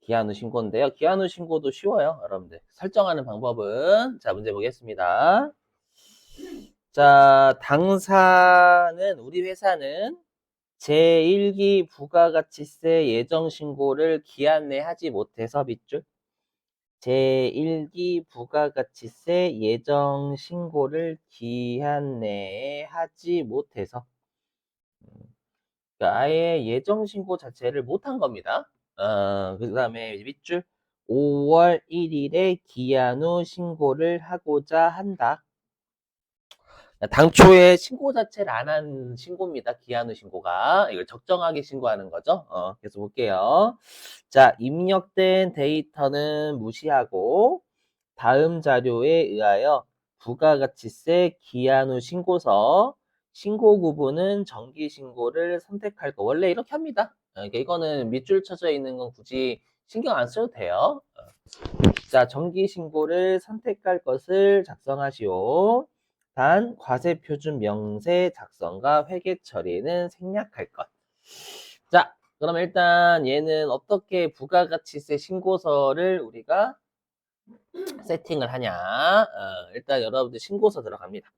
기한 후 신고인데요. 기한 후 신고도 쉬워요, 여러분들. 설정하는 방법은 자, 문제 보겠습니다. 자, 당사는 우리 회사는 제1기 부가가치세 예정 신고를 기한 내 하지 못해서 밑줄 제1기 부가가치세 예정 신고를 기한 내에 하지 못해서 그러니까 아예 예정 신고 자체를 못한 겁니다. 그 다음에 밑줄 5월 1일에 기한 후 신고를 하고자 한다. 당초에 신고 자체를 안 한 신고입니다. 기한 후 신고가. 이걸 적정하게 신고하는 거죠. 계속 볼게요. 자, 입력된 데이터는 무시하고 다음 자료에 의하여 부가가치세 기한 후 신고서 신고 구분은 정기 신고를 선택할 거. 원래 이렇게 합니다. 그러니까 이거는 밑줄 쳐져 있는 건 굳이 신경 안 써도 돼요. 자, 정기 신고를 선택할 것을 작성하시오. 단, 과세표준 명세 작성과 회계 처리는 생략할 것. 자, 그럼 일단 얘는 어떻게 부가가치세 신고서를 우리가 세팅을 하냐. 일단 여러분들 신고서 들어갑니다.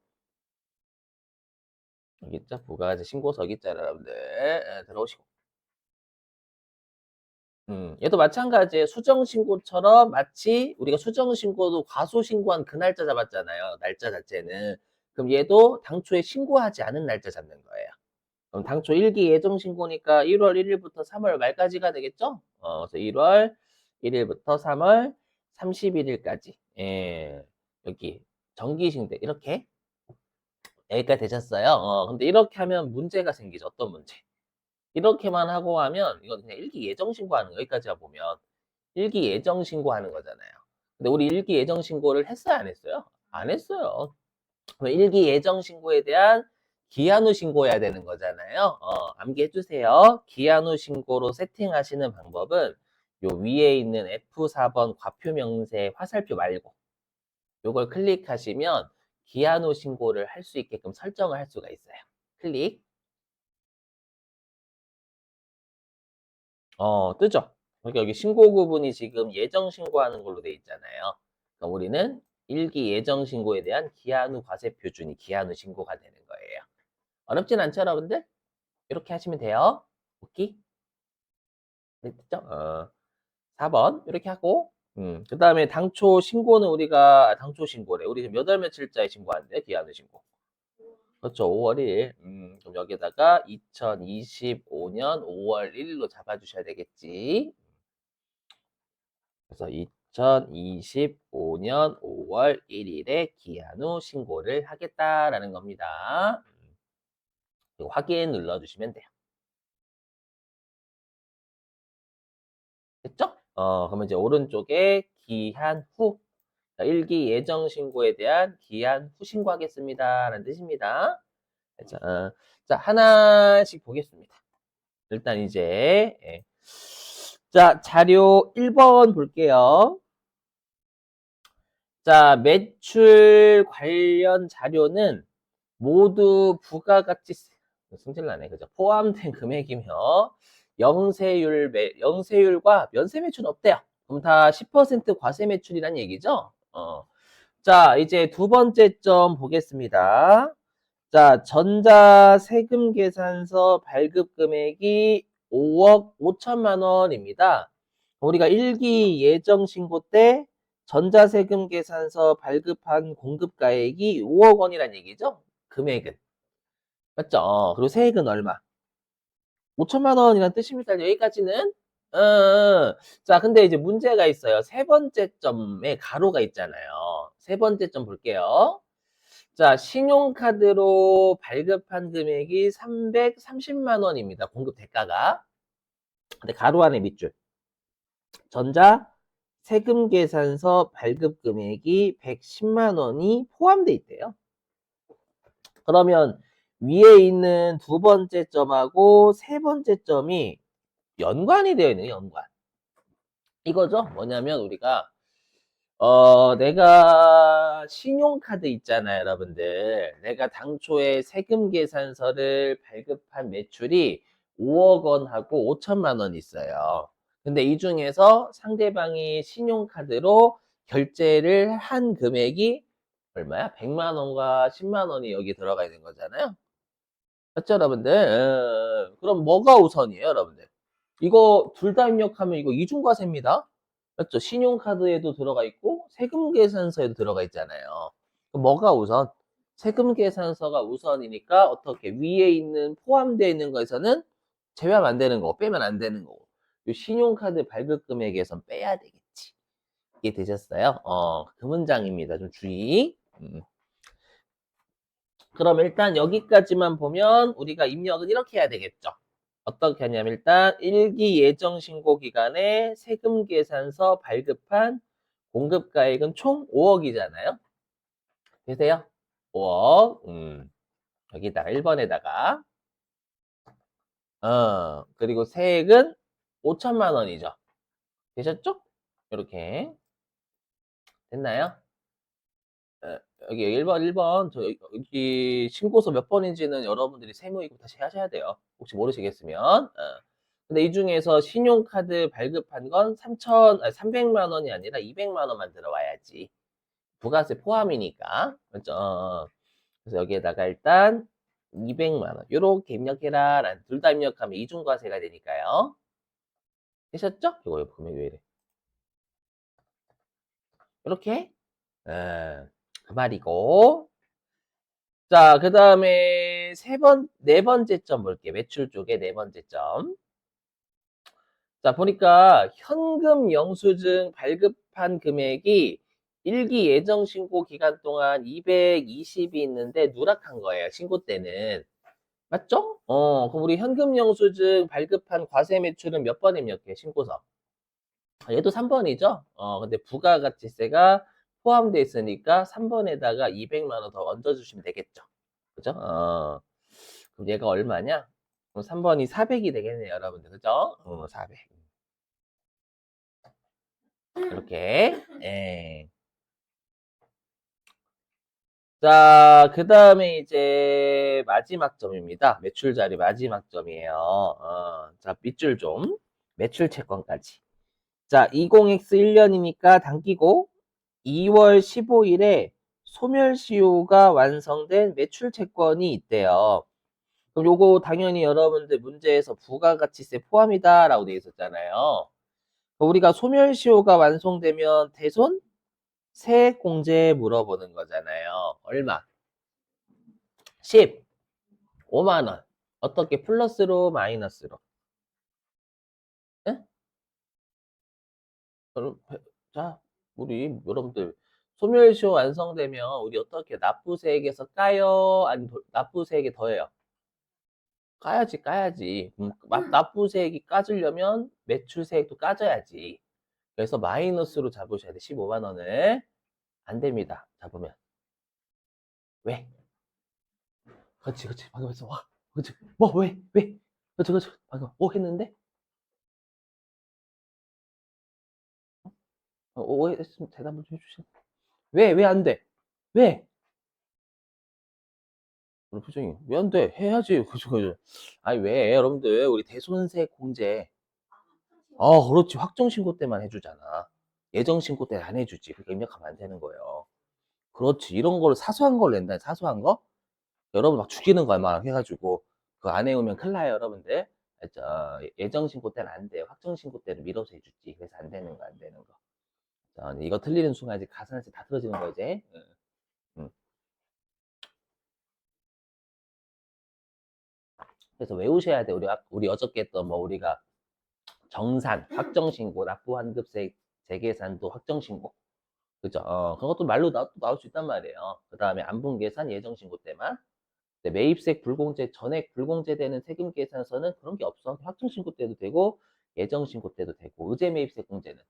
여기 있죠? 부가가치 신고서 여기 있잖아요, 여러분들. 들어오시고. 얘도 마찬가지예요. 수정신고처럼 마치 우리가 수정신고도 과소신고한 그 날짜 잡았잖아요. 날짜 자체는. 그럼 얘도 당초에 신고하지 않은 날짜 잡는 거예요. 그럼 당초 1기 예정신고니까 1월 1일부터 3월 말까지가 되겠죠? 그래서 1월 1일부터 3월 31일까지. 예, 여기 정기신고 이렇게 여기까지 되셨어요. 근데 이렇게 하면 문제가 생기죠. 어떤 문제? 이렇게만 하고 하면 이건 그냥 일기 예정 신고하는 거 여기까지만 보면 일기 예정 신고하는 거잖아요. 근데 우리 일기 예정 신고를 했어요, 안 했어요? 안 했어요. 그럼 일기 예정 신고에 대한 기한 후 신고해야 되는 거잖아요. 암기해 주세요. 기한 후 신고로 세팅하시는 방법은 요 위에 있는 F4번 과표 명세 화살표 말고 요걸 클릭하시면 기한 후 신고를 할 수 있게끔 설정을 할 수가 있어요. 클릭. 뜨죠? 그러니까 여기 신고 구분이 지금 예정 신고하는 걸로 돼 있잖아요. 그러니까 우리는 일기 예정 신고에 대한 기한 후 과세 표준이 기한 후 신고가 되는 거예요. 어렵진 않죠, 여러분들? 이렇게 하시면 돼요. 오케이? 네, 됐죠? 4번 이렇게 하고 그 다음에 당초 신고는 우리가 당초 신고래. 우리 지금 몇 월 며칠자에 신고하는데 기한 후 신고. 그렇죠. 5월 1일. 그럼 여기다가 2025년 5월 1일로 잡아주셔야 되겠지. 그래서 2025년 5월 1일에 기한 후 신고를 하겠다라는 겁니다. 그리고 확인 눌러주시면 돼요. 됐죠? 그러면 이제 오른쪽에 기한 후, 자, 일기 예정 신고에 대한 기한 후 신고하겠습니다. 라는 뜻입니다. 자, 자, 하나씩 보겠습니다. 일단 이제, 예. 자, 자료 1번 볼게요. 자, 매출 관련 자료는 모두 부가가치세, 승질나네, 그죠? 포함된 금액이며, 영세율과 면세 매출은 없대요. 그럼 다 10% 과세 매출이란 얘기죠? 자, 이제 두 번째 점 보겠습니다. 자, 전자세금 계산서 발급 금액이 5억 5천만 원입니다. 우리가 1기 예정 신고 때 전자세금 계산서 발급한 공급가액이 5억 원이란 얘기죠? 금액은. 맞죠? 그리고 세액은 얼마? 5천만 원이란 뜻입니다. 여기까지는. 자, 근데 이제 문제가 있어요. 세 번째 점에 가로가 있잖아요. 세 번째 점 볼게요. 자, 신용카드로 발급한 금액이 330만 원입니다. 공급 대가가. 근데 가로 안에 밑줄. 전자 세금 계산서 발급 금액이 110만 원이 포함되어 있대요. 그러면 위에 있는 두 번째 점하고 세 번째 점이 연관이 되어 있네요, 연관. 이거죠? 뭐냐면 우리가 내가 신용카드 있잖아요, 여러분들. 내가 당초에 세금 계산서를 발급한 매출이 5억 원하고 5천만 원 있어요. 근데 이 중에서 상대방이 신용카드로 결제를 한 금액이 얼마야? 100만 원과 10만 원이 여기 들어가 있는 거잖아요. 맞죠, 여러분들? 그럼 뭐가 우선이에요, 여러분들? 이거 둘 다 입력하면 이거 이중과세입니다. 맞죠? 신용카드에도 들어가 있고 세금 계산서에도 들어가 있잖아요. 그럼 뭐가 우선? 세금 계산서가 우선이니까 어떻게 위에 있는 포함되어 있는 거에서는 제외하면 안 되는 거, 빼면 안 되는 거고. 이 신용카드 발급 금액에선 빼야 되겠지. 이해 되셨어요? 그 문장입니다. 좀 주의. 그럼 일단 여기까지만 보면 우리가 입력은 이렇게 해야 되겠죠. 어떻게 하냐면 일단 일기 예정 신고 기간에 세금 계산서 발급한 공급가액은 총 5억이잖아요. 되세요? 5억. 여기다가 1번에다가 그리고 세액은 5천만 원이죠. 되셨죠? 이렇게 됐나요? 어, 여기 1번 저 여기 신고서 몇 번인지는 여러분들이 세무이고 다시 하셔야 돼요. 혹시 모르시겠으면. 근데 이 중에서 신용카드 발급한 건 300만 원이 아니라 200만 원만 들어와야지. 부가세 포함이니까. 그렇죠? 그래서 여기에다가 일단 200만 원. 요렇게 입력해라. 둘 다 입력하면 이중과세가 되니까요. 되셨죠? 이거 금액 왜 이래? 이렇게? 그 말이고. 자, 그 다음에 네 번째 점 볼게요. 매출 쪽에 네 번째 점. 자, 보니까 현금 영수증 발급한 금액이 일기 예정 신고 기간 동안 220이 있는데 누락한 거예요. 신고 때는. 맞죠? 그럼 우리 현금 영수증 발급한 과세 매출은 몇 번 입력해? 신고서. 얘도 3번이죠? 근데 부가가치세가 포함되어 있으니까 3번에다가 200만 원 더 얹어주시면 되겠죠? 그죠? 그럼 얘가 얼마냐? 그럼 3번이 400이 되겠네요, 여러분들. 그죠? 400. 이렇게. 예. 자, 그 다음에 이제 마지막 점입니다. 매출 자리 마지막 점이에요. 자, 밑줄 좀. 매출 채권까지. 자, 20X1년이니까 당기고 2월 15일에 소멸시효가 완성된 매출 채권이 있대요. 그럼 요거 당연히 여러분들 문제에서 부가가치세 포함이다라고 돼 있었잖아요. 우리가 소멸시효가 완성되면 대손 세액공제 물어보는 거잖아요. 얼마? 15만 원. 어떻게 플러스로 마이너스로? 예? 그럼 자, 우리 여러분들 소멸시효 완성되면 우리 어떻게 납부세액에서 까요? 아니 납부세액에 더해요? 까야지, 까야지. 납부세액이 까지려면 매출세액도 까져야지. 그래서 마이너스로 잡으셔야 돼. 15만 원을. 안 됩니다. 잡으면. 왜? 그렇지, 그렇지. 방금 했어. 와. 그렇지. 뭐, 왜? 왜? 그렇지, 그렇지. 방금, 했는데? 했으면 대답을 좀 해주세요. 왜 안 돼? 왜? 우리 표정이, 왜 안 돼? 해야지. 그죠, 그죠. 아니, 왜? 여러분들, 우리 대손세 공제. 그렇지. 확정신고 때만 해주잖아. 예정신고 때는 안 해주지. 그러니까 입력하면 안 되는 거예요. 그렇지. 이런 거를 사소한 걸 낸다. 사소한 거? 여러분 막 죽이는 거야, 막 해가지고. 그거 안 해오면 큰일 나요, 여러분들. 알죠? 예정신고 때는 안 돼요. 확정신고 때는 밀어서 해주지. 그래서 안 되는 거, 안 되는 거. 자, 이거 틀리는 순간 이제 가산세 다 틀어지는 거, 이제. 응, 응. 그래서 외우셔야 돼. 우리 어저께 했던 뭐, 우리가 정산, 확정신고, 납부환급세 재계산도 확정신고. 그죠? 그것도 말로 나올 수 있단 말이에요. 그 다음에 안분계산 예정신고 때만. 근데 매입세액 불공제, 전액 불공제되는 세금 계산서는 그런 게 없어. 확정신고 때도 되고, 예정신고 때도 되고, 의제매입세 공제는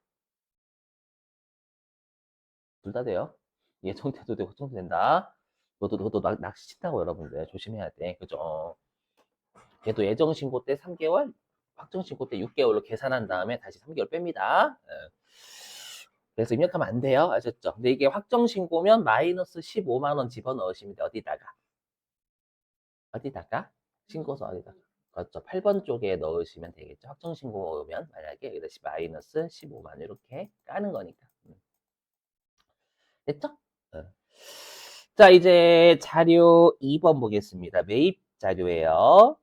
둘 다 돼요. 예정 때도 되고, 확정도 된다. 그것도 낚시 친다고 여러분들 조심해야 돼. 그죠? 걔도 예정신고 때 3개월, 확정신고 때 6개월로 계산한 다음에 다시 3개월 뺍니다. 그래서 입력하면 안 돼요. 아셨죠? 근데 이게 확정신고면 마이너스 15만 원 집어넣으시면 돼. 어디다가? 신고서 어디다가? 그렇죠. 8번 쪽에 넣으시면 되겠죠. 확정신고 오면 만약에 여기다 마이너스 15만 이렇게 까는 거니까. 됐죠? 어. 자, 이제 자료 2번 보겠습니다. 매입 자료예요.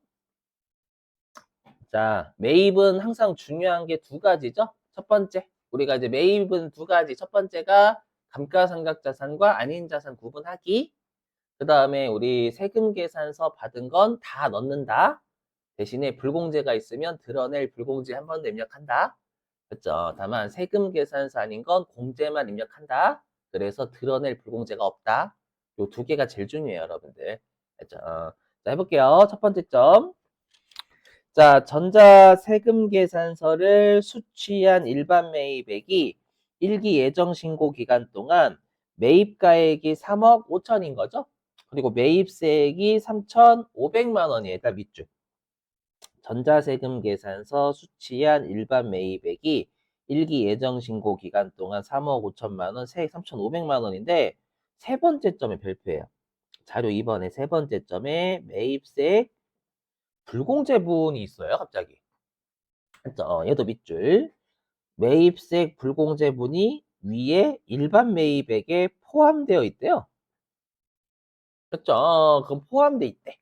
자, 매입은 항상 중요한 게 두 가지죠. 첫 번째, 우리가 이제 매입은 두 가지. 첫 번째가 감가상각자산과 아닌 자산 구분하기. 그 다음에 우리 세금 계산서 받은 건 다 넣는다. 대신에 불공제가 있으면 드러낼 불공제 한 번 더 입력한다. 그렇죠. 다만 세금 계산서 아닌 건 공제만 입력한다. 그래서 드러낼 불공제가 없다. 요 두 개가 제일 중요해요, 여러분들. 그렇죠. 자, 해볼게요. 첫 번째 점. 자, 전자세금계산서를 수취한 일반 매입액이 1기 예정신고 기간 동안 매입가액이 3억 5천인 거죠? 그리고 매입세액이 3,500만 원이에요. 일단 밑줄. 전자세금계산서 수취한 일반 매입액이 1기 예정신고 기간 동안 3억 5천만 원, 세액 3,500만 원인데 세 번째 점에 별표예요. 자료 2번에 세 번째 점에 매입세액 불공제분이 있어요, 갑자기. 얘도 밑줄. 매입세 불공제분이 위에 일반 매입액에 포함되어 있대요. 그렇죠? 그럼 포함돼 있대.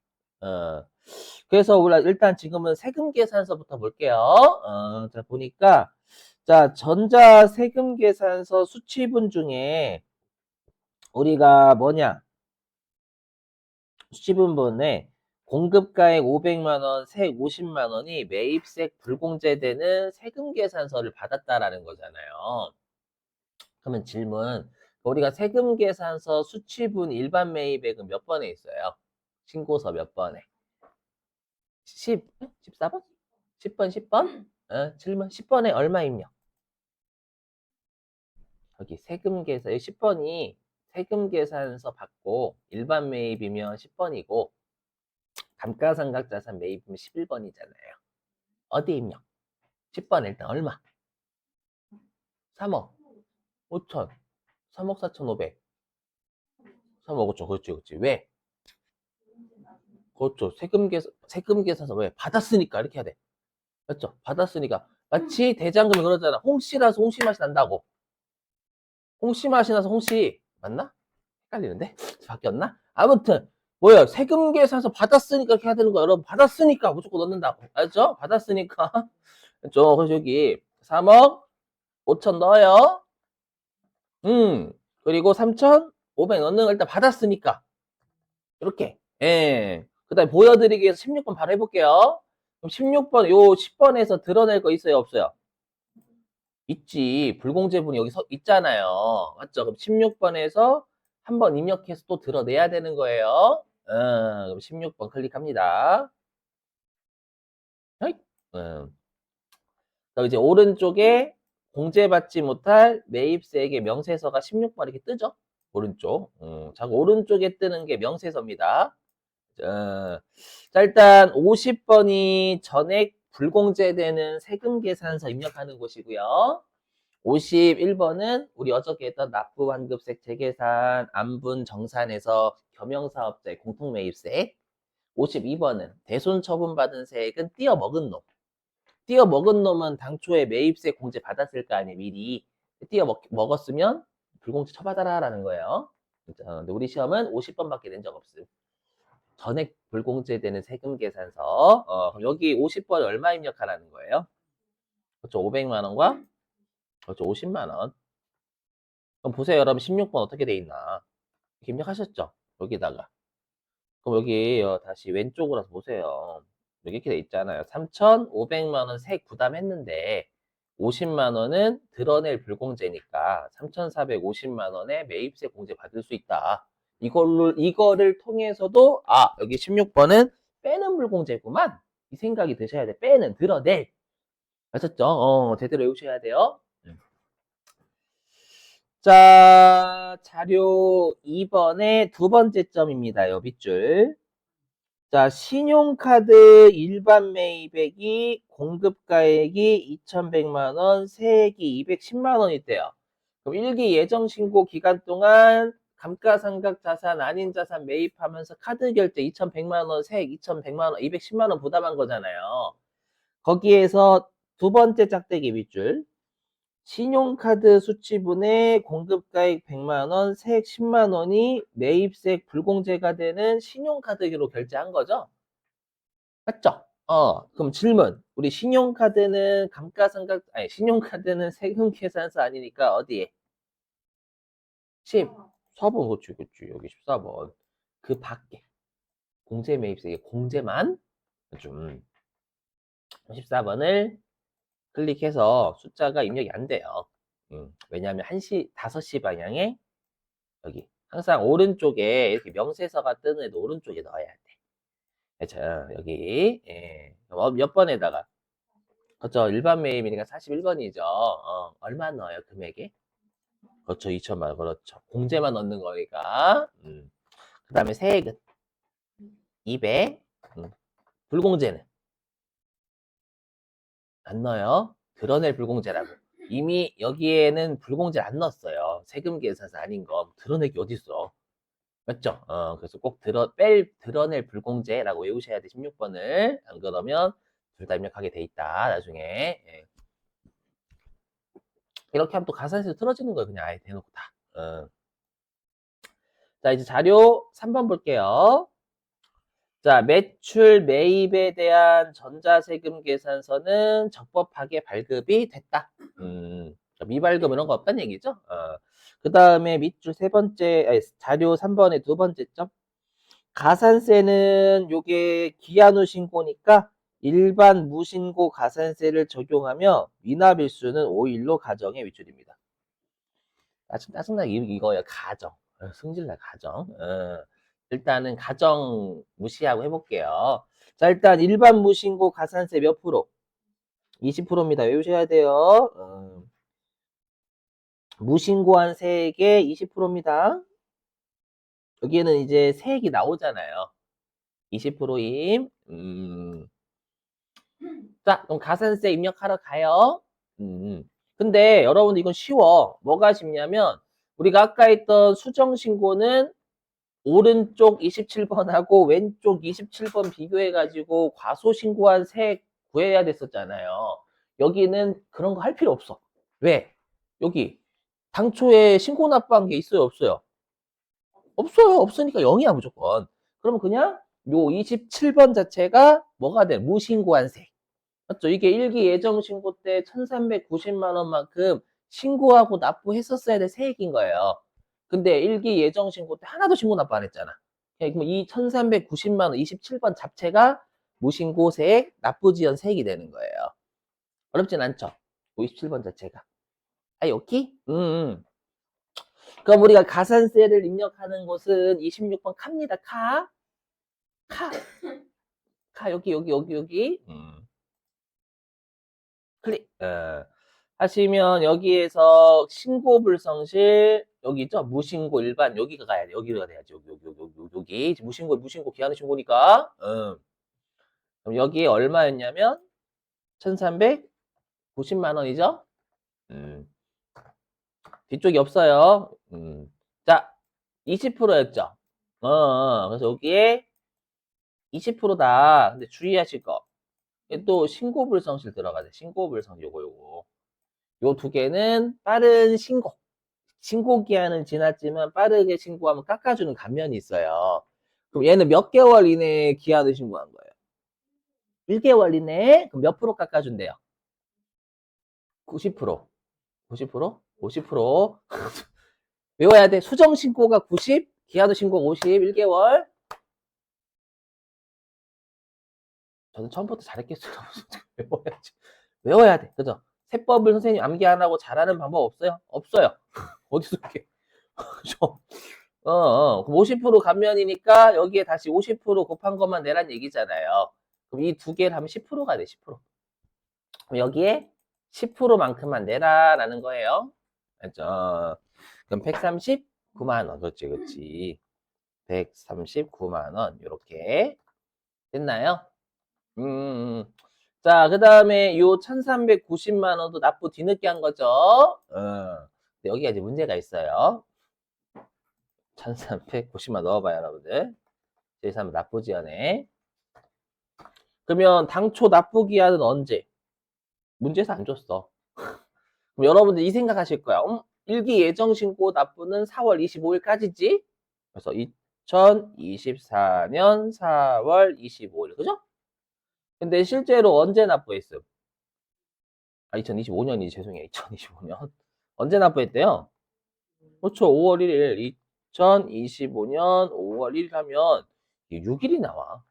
그래서 우리가 일단 지금은 세금 계산서부터 볼게요. 자, 보니까 자, 전자 세금 계산서 수취분 중에 우리가 뭐냐? 수취분본에 공급가액 500만 원, 세액 50만 원이 매입세 불공제되는 세금 계산서를 받았다라는 거잖아요. 그러면 질문, 우리가 세금 계산서 수취분 일반 매입액은 몇 번에 있어요? 신고서 몇 번에? 10, 14번? 10번, 10번? 질문 10번에 얼마 입력? 여기 세금 계산, 10번이 세금 계산서 받고 일반 매입이면 10번이고 감가상각자산 매입이면 11번이잖아요. 어디 입력? 10번 일단 얼마? 3억 5천, 3억 4,500, 3억 5천, 그렇지, 그렇지. 왜? 그렇죠. 세금 계산서 왜? 받았으니까 이렇게 해야 돼. 맞죠? 받았으니까. 마치 대장금이 그러잖아. 홍씨라서 홍씨 맛이 난다고. 홍씨 맛이 나서 홍씨. 맞나? 헷갈리는데? 바뀌었나? 아무튼 뭐야? 세금 계산서 받았으니까 이렇게 해야 되는 거야. 여러분 받았으니까 무조건 넣는다고. 알죠? 받았으니까. 그렇죠? 그래서 여기 3억 5천 넣어요. 그리고 3,500 넣는 걸 일단 받았으니까. 이렇게. 예. 그 다음에 보여드리기 위해서 16번 바로 해볼게요. 그럼 16번, 요 10번에서 드러낼 거 있어요, 없어요? 있지. 불공제분이 여기 있잖아요. 맞죠? 그럼 16번에서 한번 입력해서 또 드러내야 되는 거예요. 그럼 16번 클릭합니다. 그럼 이제 오른쪽에 공제받지 못할 매입세액의 명세서가 16번 이렇게 뜨죠? 오른쪽. 자, 오른쪽에 뜨는 게 명세서입니다. 자, 일단 50번이 전액 불공제되는 세금 계산서 입력하는 곳이고요. 51번은 우리 어저께 했던 납부환급세 재계산, 안분 정산에서 겸용사업자의 공통매입세. 52번은 대손 처분받은 세액은 띄어먹은 놈. 띄어먹은 놈은 당초에 매입세 공제 받았을 거 아니에요, 미리. 띄어먹었으면 불공제 처받아라라는 거예요. 근데 우리 시험은 50번밖에 낸 적 없음. 전액 불공제되는 세금 계산서. 그럼 여기 50번에 얼마 입력하라는 거예요? 그렇죠. 500만 원과 그렇죠. 50만 원. 그럼 보세요, 여러분 16번 어떻게 돼 있나? 이렇게 입력하셨죠? 여기다가. 그럼 여기 다시 왼쪽으로 보세요. 여기 이렇게 돼 있잖아요. 3,500만 원 세액 부담했는데 50만 원은 드러낼 불공제니까 3,450만 원의 매입세 공제 받을 수 있다. 이거를 통해서도 여기 16번은 빼는 불공제구만. 이 생각이 드셔야 돼. 빼는 드러낼. 아셨죠? 제대로 외우셔야 돼요. 자, 자료 2번의 두 번째 점입니다. 요 밑줄. 자, 신용카드 일반 매입액이 공급가액이 2,100만 원, 세액이 210만 원이 돼요. 그럼 1기 예정 신고 기간 동안 감가상각 자산, 아닌 자산 매입하면서 카드 결제 2,100만 원, 세액 2,100만 원, 210만 원 부담한 거잖아요. 거기에서 두 번째 짝대기 밑줄. 신용카드 수취분의 공급가액 100만 원, 세액 10만 원이 매입세액 불공제가 되는 신용카드로 결제한 거죠? 맞죠? 그럼 질문. 우리 신용카드는 감가상각, 아니, 신용카드는 세금 계산서 아니니까 어디에? 14번, 그치, 그치. 여기 14번. 그 밖에. 공제 매입세액, 공제만. 좀, 14번을 클릭해서 숫자가 입력이 안 돼요. 왜냐하면 1시, 5시 방향에 여기. 항상 오른쪽에 이렇게 명세서가 뜨는 애도 오른쪽에 넣어야 돼. 그렇죠? 여기. 예. 몇 번에다가. 그렇죠. 일반 매입이니까 41번이죠. 얼마 넣어요, 금액에? 그렇죠. 2천만 원. 그렇죠. 공제만 넣는 거니까. 그 다음에 세액은 200. 불공제는 안 넣어요. 드러낼 불공제라고. 이미 여기에는 불공제 안 넣었어요. 세금 계산서 아닌 거. 드러내기 어딨어. 맞죠? 그래서 꼭 드러낼 불공제라고 외우셔야 돼. 16번을. 안 그러면 둘 다 입력하게 돼 있다. 나중에. 예. 이렇게 하면 또 가산세도 틀어지는 거예요. 그냥 아예 대놓고 다. 자, 이제 자료 3번 볼게요. 자, 매출 매입에 대한 전자세금 계산서는 적법하게 발급이 됐다. 미발급 이런 거 없다는 얘기죠. 그 다음에 밑줄 세 번째, 아니, 자료 3번의 두 번째 점. 가산세는 요게 기한 후 신고니까 일반 무신고 가산세를 적용하며 미납일수는 5일로 가정의 위출입니다. 짜증나게 이거야, 가정. 승질나, 가정. 일단은 가정 무시하고 해볼게요. 자, 일단 일반 무신고 가산세 몇 프로? 20%입니다. 외우셔야 돼요. 무신고한 세액의 20%입니다. 여기에는 이제 세액이 나오잖아요. 20%임. 자, 그럼 가산세 입력하러 가요. 근데 여러분 이건 쉬워. 뭐가 쉽냐면 우리가 아까 했던 수정신고는 오른쪽 27번하고 왼쪽 27번 비교해가지고 과소신고한 세액 구해야 됐었잖아요. 여기는 그런 거 할 필요 없어. 왜? 여기 당초에 신고 납부한 게 있어요, 없어요? 없어요. 없으니까 0이야, 무조건. 그러면 그냥 요 27번 자체가 뭐가 돼? 무신고한 세액. 맞죠? 이게 일기 예정 신고 때 1,390만 원만큼 신고하고 납부했었어야 될 세액인 거예요. 근데 일기 예정 신고 때 하나도 신고 납부 안 했잖아. 그럼 이 1,390만 원 27번 잡채가 무신고 세액, 납부지연 세액이 되는 거예요. 어렵진 않죠? 27번 자체가. 오케이? 그럼 우리가 가산세를 입력하는 곳은 26번 카입니다. 카. 여기. 클릭. 하시면 여기에서 신고 불성실 여기 있죠? 무신고 일반 여기가 가야 돼. 여기가 돼야지. 여기 무신고 기한의 신고니까. 그럼 여기에 얼마였냐면 1,390만 원이죠? 뒤쪽이 없어요. 자, 20%였죠? 그래서 여기에 20%다. 근데 주의하실 거. 또 신고불성실 들어가야 신고불성 요거. 요 두 개는 빠른 신고 기한은 지났지만 빠르게 신고하면 깎아주는 감면이 있어요. 그럼 얘는 몇 개월 이내에 기한을 신고한 거예요? 1개월 이내에 그럼 몇 프로 깎아준대요? 90%. 90%? 50%. 외워야 돼. 수정 신고가 90, 기한후 신고 50, 1개월. 저는 처음부터 잘했겠어요. 외워야지. 외워야 돼. 그죠? 세법을 선생님 암기 안 하고 잘하는 방법 없어요? 없어요. 어디서 이렇게. 그죠? 50% 감면이니까 여기에 다시 50% 곱한 것만 내란 얘기잖아요. 그럼 이 두 개를 하면 10%가 돼, 10%. 그럼 여기에 10%만큼만 내라라는 거예요. 알죠? 그럼 139만 원. 그렇지. 139만 원. 이렇게 됐나요? 자, 그 다음에 요 1,390만 원도 납부 뒤늦게 한 거죠. 여기가 이제 문제가 있어요. 1390만 넣어봐요, 여러분들. 제3 납부 기한에. 그러면 당초 납부 기한은 언제? 문제에서 안 줬어. 그럼 여러분들 이 생각하실 거야. 일기 예정 신고 납부는 4월 25일까지지? 그래서 2024년 4월 25일. 그죠? 근데 실제로 언제 납부했음? 2025년이 죄송해요. 2025년. 언제 납부했대요? 그렇죠. 5월 1일. 2025년 5월 1일 하면 6일이 나와.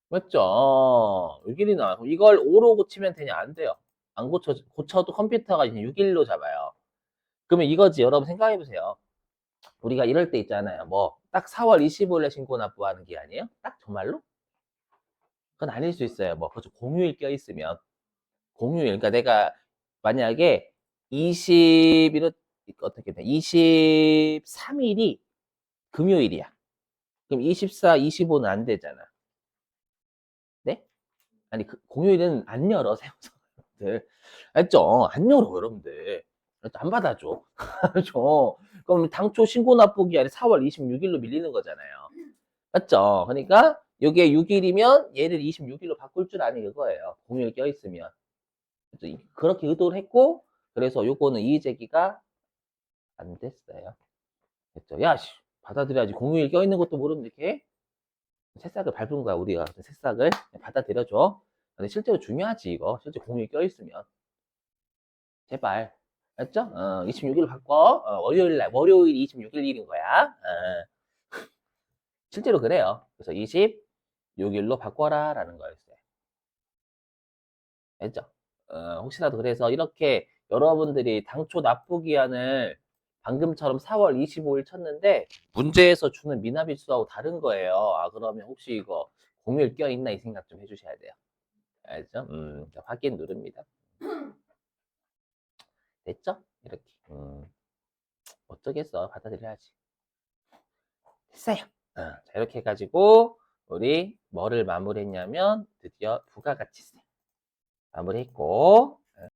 맞죠? 6일이 나와. 그럼 이걸 5로 고치면 되냐? 안 돼요. 안 고쳐도 컴퓨터가 이제 6일로 잡아요. 그러면 이거지. 여러분 생각해 보세요. 우리가 이럴 때 있잖아요. 뭐, 딱 4월 25일에 신고 납부하는 게 아니에요? 딱 정말로? 그건 아닐 수 있어요. 뭐, 그렇죠. 공휴일 껴있으면. 공휴일. 그러니까 내가 만약에 20일은, 어떻게 돼? 23일이 금요일이야. 그럼 24, 25는 안 되잖아. 네? 아니, 공휴일은 안 열어, 세무서들. 알죠? 안 열어, 여러분들. 안 받아줘. 알죠? 그럼 당초 신고 납부 기한이 4월 26일로 밀리는 거잖아요. 맞죠? 그러니까 이게 6일이면 얘를 26일로 바꿀 줄 아니 그거예요. 공휴일 껴있으면. 그렇게 의도를 했고 그래서 요거는 이의제기가 안 됐어요. 됐죠? 야, 씨, 받아들여야지. 공휴일 껴있는 것도 모르면 이렇게 새싹을 밟은 거야, 우리가. 새싹을 받아들여줘. 근데 실제로 중요하지, 이거. 실제 공휴일 껴있으면. 제발. 알았죠? 26일 바꿔. 월요일이 26일인 거야. 실제로 그래요. 그래서 26일로 바꿔라 라는 거였어요. 알죠? 혹시라도 그래서 이렇게 여러분들이 당초 납부 기한을 방금처럼 4월 25일 쳤는데 문제에서 주는 미납일수하고 다른 거예요. 아, 그러면 혹시 이거 공휴일 껴있나 이 생각 좀 해주셔야 돼요. 알죠? 확인 누릅니다. 됐죠? 이렇게. 어쩌겠어. 받아들여야지. 됐어요. 자, 이렇게 해가지고 우리 뭐를 마무리했냐면 드디어 부가가치세 마무리했고